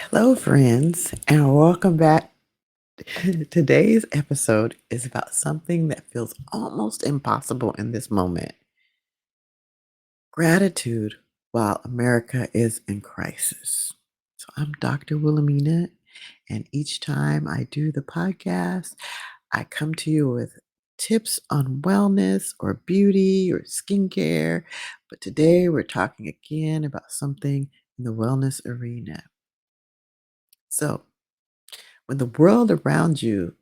Hello, friends, and welcome back. Today's episode is about something that feels almost impossible in this moment: gratitude while America is in crisis. So, I'm Dr. Wilhelmina, and each time I do the podcast, I come to you with tips on wellness or beauty or skincare. But today we're talking again about something in the wellness arena. So, when the world around you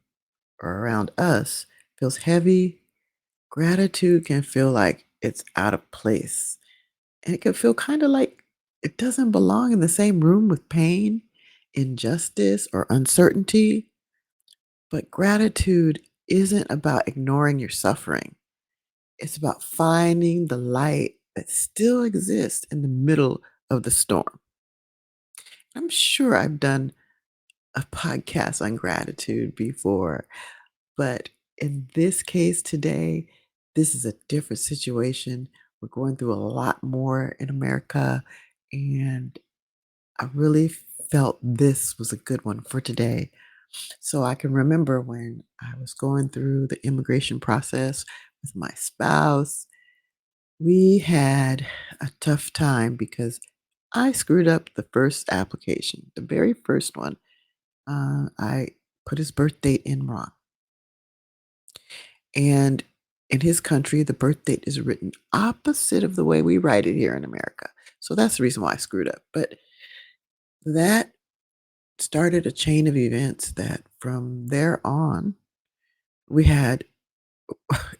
or around us feels heavy, gratitude can feel like it's out of place. And it can feel kind of like it doesn't belong in the same room with pain, injustice, or uncertainty. But gratitude isn't about ignoring your suffering, it's about finding the light that still exists in the middle of the storm. I'm sure I've done a podcast on gratitude before. But in this case today, this is a different situation. We're going through a lot more in America, and I really felt this was a good one for today. So I can remember when I was going through the immigration process with my spouse, we had a tough time because I screwed up the first application, the very first one. I put his birth date in wrong. And in his country, the birth date is written opposite of the way we write it here in America. So that's the reason why I screwed up. But that started a chain of events that from there on, we had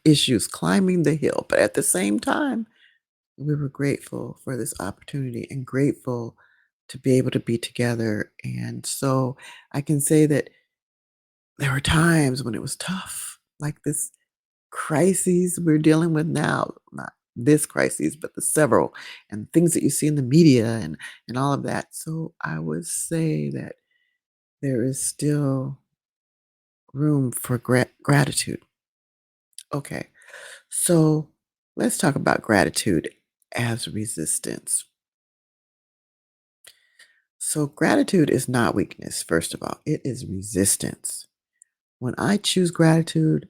issues climbing the hill. But at the same time, we were grateful for this opportunity and grateful to be able to be together. And so I can say that there were times when it was tough, like this crises we're dealing with now, not this crisis, but the several and things that you see in the media and all of that. So I would say that there is still room for gratitude. Okay, so let's talk about gratitude as resistance. So gratitude is not weakness, first of all, it is resistance. When I choose gratitude,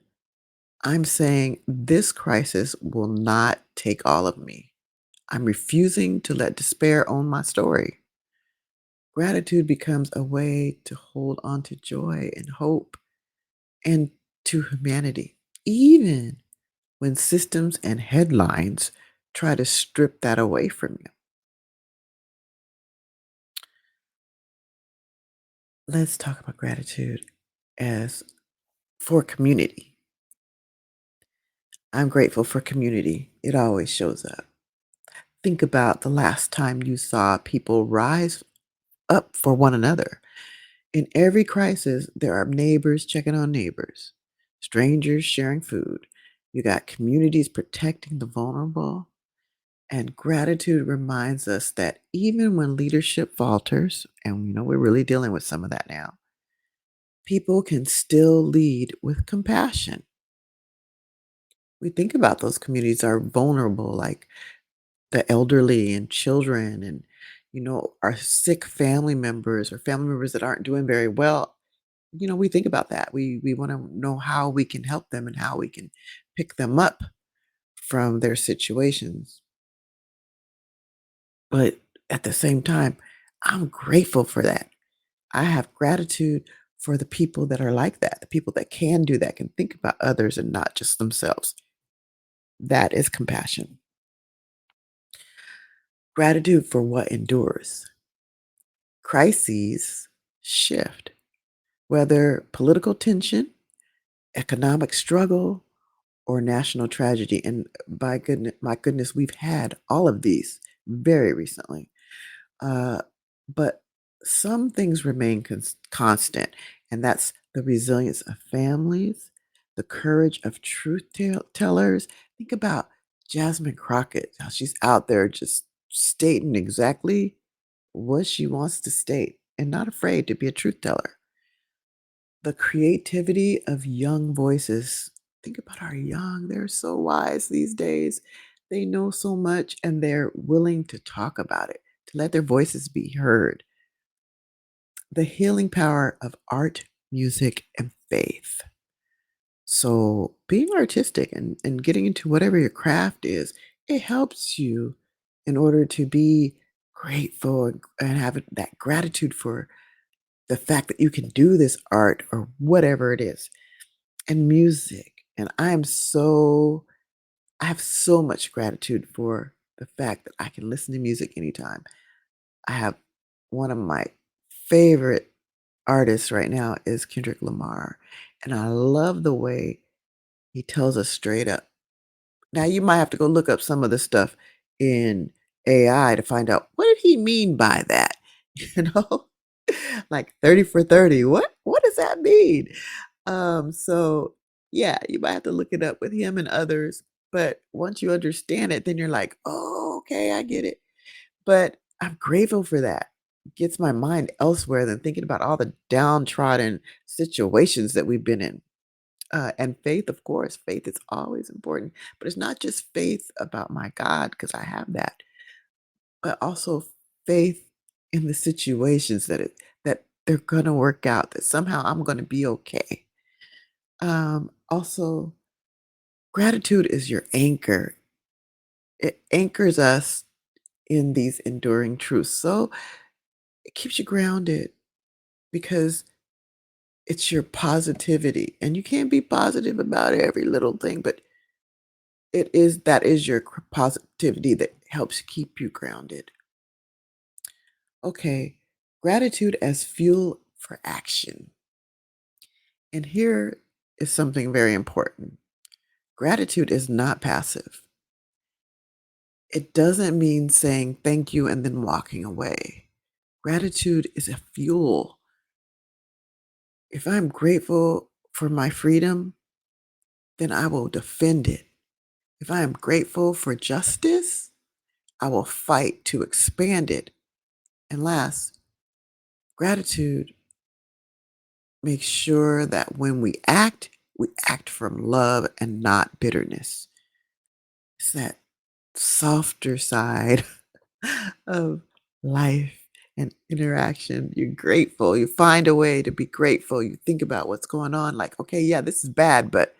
I'm saying this crisis will not take all of me. I'm refusing to let despair own my story. Gratitude becomes a way to hold on to joy and hope and to humanity, even when systems and headlines try to strip that away from you. Let's talk about gratitude as for community. I'm grateful for community, it always shows up. Think about the last time you saw people rise up for one another. In every crisis, there are neighbors checking on neighbors, strangers sharing food. You got communities protecting the vulnerable. And gratitude reminds us that even when leadership falters, and we're really dealing with some of that now, people can still lead with compassion. We think about those communities are vulnerable, like the elderly and children and our sick family members or family members that aren't doing very well. We think about that. We wanna know how we can help them and how we can pick them up from their situations. But at the same time, I'm grateful for that. I have gratitude for the people that are like that, the people that can do that, can think about others and not just themselves. That is compassion. Gratitude for what endures. Crises shift, whether political tension, economic struggle, or national tragedy. And by goodness, my goodness, we've had all of these very recently. Uh, but some things remain constant, and that's the resilience of families, the courage of truth tellers. Think about Jasmine Crockett, how she's out there just stating exactly what she wants to state and not afraid to be a truth teller. The creativity of young voices. Think about our young, they're so wise these days. They know so much and they're willing to talk about it, to let their voices be heard. the healing power of art, music, and faith. So, being artistic and getting into whatever your craft is, it helps you in order to be grateful and have that gratitude for the fact that you can do this art or whatever it is, and music. And I have so much gratitude for the fact that I can listen to music anytime. I have one of my favorite artists right now is Kendrick Lamar, and I love the way he tells us straight up. Now you might have to go look up some of the stuff in AI to find out what did he mean by that, you know? Like 30 for 30, what does that mean? So yeah, you might have to look it up with him and others, but once you understand it, then you're like, "Oh, okay, I get it." But I'm grateful for that. Gets my mind elsewhere than thinking about all the downtrodden situations that we've been in. And faith, of course, faith is always important, but it's not just faith about my God, because I have that, but also faith in the situations that they're gonna work out, that somehow I'm gonna be okay. Also, gratitude is your anchor. It anchors us in these enduring truths. So it keeps you grounded because it's your positivity. And you can't be positive about every little thing, but that is your positivity that helps keep you grounded. Okay, gratitude as fuel for action. And here is something very important. Gratitude is not passive. It doesn't mean saying thank you and then walking away. Gratitude is a fuel. If I'm grateful for my freedom, then I will defend it. If I am grateful for justice, I will fight to expand it. And last, gratitude makes sure that when we act from love and not bitterness. It's that softer side of life and interaction. You're grateful. You find a way to be grateful. You think about what's going on, like, okay, yeah, this is bad, but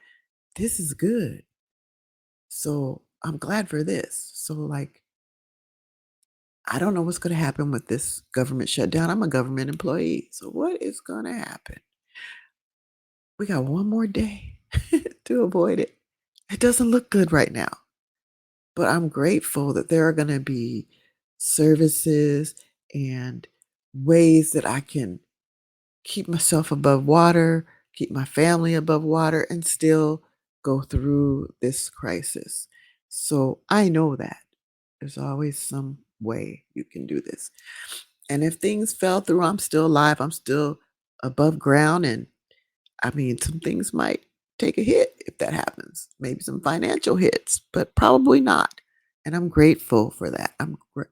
this is good. So I'm glad for this. So, like, I don't know what's going to happen with this government shutdown. I'm a government employee. So, what is going to happen? We got one more day to avoid it. It doesn't look good right now, but I'm grateful that there are going to be services and ways that I can keep myself above water, keep my family above water, and still go through this crisis. So I know that there's always some way you can do this. And if things fell through, I'm still alive, I'm still above ground. And I mean, some things might take a hit if that happens, maybe some financial hits, but probably not. And I'm grateful for that.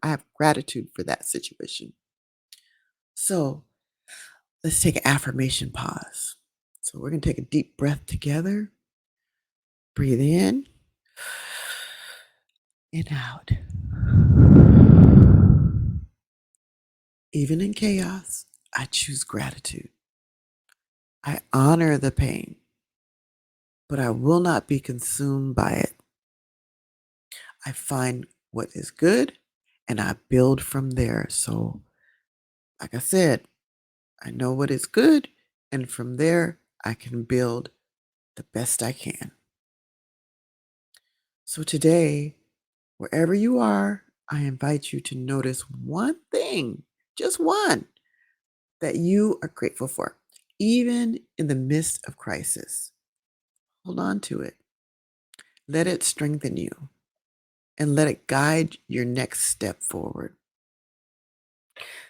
I have gratitude for that situation. So let's take an affirmation pause. So we're going to take a deep breath together. Breathe in and out. Even in chaos, I choose gratitude. I honor the pain, but I will not be consumed by it. I find what is good and I build from there. So, like I said, I know what is good, and from there, I can build the best I can. So, today, wherever you are, I invite you to notice one thing, just one, that you are grateful for, even in the midst of crisis. Hold on to it. Let it strengthen you and let it guide your next step forward.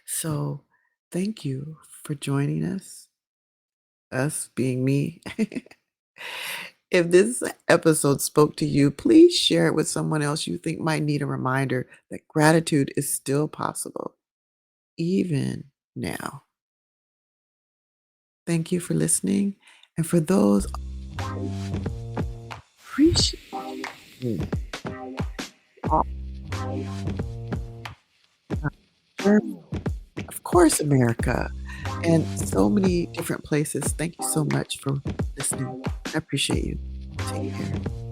So, thank you for joining us being me. If this episode spoke to you, please share it with someone else you think might need a reminder that gratitude is still possible, even now. Thank you for listening. And for those, appreciate you. Of course, America. and so many different places. Thank you so much for listening. I appreciate you. Take care.